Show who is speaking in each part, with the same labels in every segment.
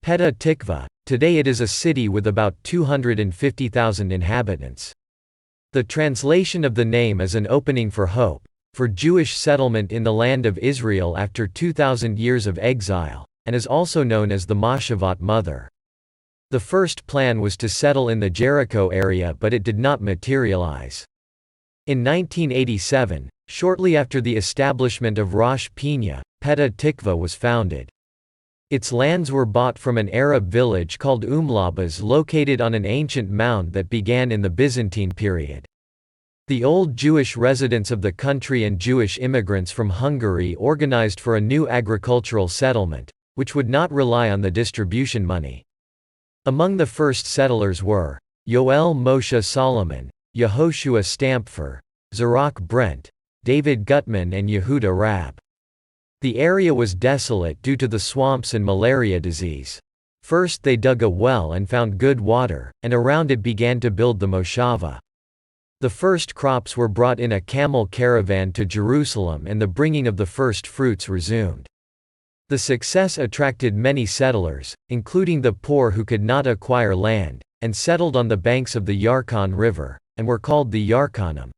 Speaker 1: Petah Tikva. Today it is a city with about 250,000 inhabitants. The translation of the name is an opening for hope, for Jewish settlement in the land of Israel after 2,000 years of exile, and is also known as the Moshavat Mother. The first plan was to settle in the Jericho area, but it did not materialize. In 1987, shortly after the establishment of Rosh Pina, Petah Tikva was founded. Its lands were bought from an Arab village called Umlabas located on an ancient mound that began in the Byzantine period. The old Jewish residents of the country and Jewish immigrants from Hungary organized for a new agricultural settlement, which would not rely on the distribution money. Among the first settlers were Yoel Moshe Solomon, Yehoshua Stampfer, Zarak Brent, David Gutman and Yehuda Rab. The area was desolate due to the swamps and malaria disease. First they dug a well and found good water, and around it began to build the moshava. The first crops were brought in a camel caravan to Jerusalem and the bringing of the first fruits resumed. The success attracted many settlers, including the poor who could not acquire land, and settled on the banks of the Yarkon River, and were called the Yarkonim.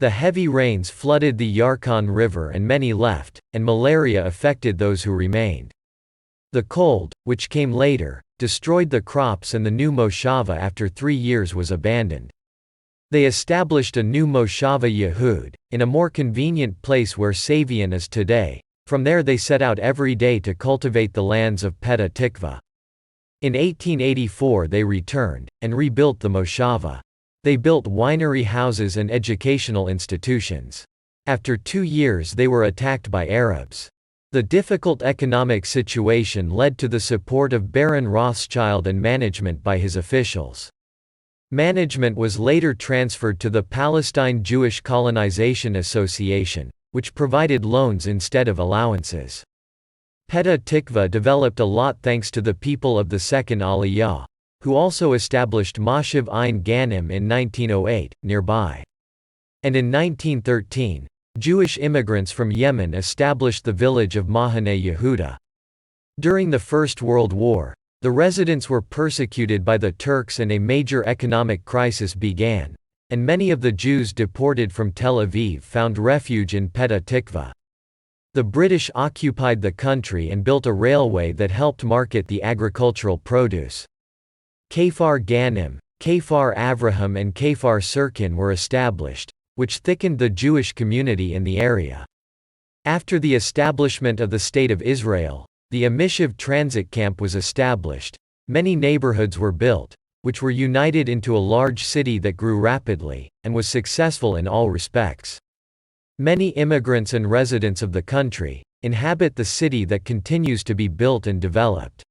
Speaker 1: The heavy rains flooded the Yarkon River and many left, and malaria affected those who remained. The cold, which came later, destroyed the crops and the new moshava after 3 years was abandoned. They established a new moshava Yehud, in a more convenient place where Savion is today. From there they set out every day to cultivate the lands of Petah Tikva. In 1884 they returned, and rebuilt the moshava. They built winery houses and educational institutions. After 2 years they were attacked by Arabs. The difficult economic situation led to the support of Baron Rothschild and management by his officials. Management was later transferred to the Palestine Jewish Colonization Association, which provided loans instead of allowances. Petah Tikva developed a lot thanks to the people of the Second Aliyah, who also established Moshav Ein Ganim in 1908, nearby. And in 1913, Jewish immigrants from Yemen established the village of Mahane Yehuda. During the First World War, the residents were persecuted by the Turks and a major economic crisis began, and many of the Jews deported from Tel Aviv found refuge in Petah Tikva. The British occupied the country and built a railway that helped market the agricultural produce. Kfar Ganim, Kfar Avraham and Kfar Sirkin were established, which thickened the Jewish community in the area. After the establishment of the State of Israel, the Amishiv transit camp was established. Many neighborhoods were built, which were united into a large city that grew rapidly, and was successful in all respects. Many immigrants and residents of the country inhabit the city that continues to be built and developed.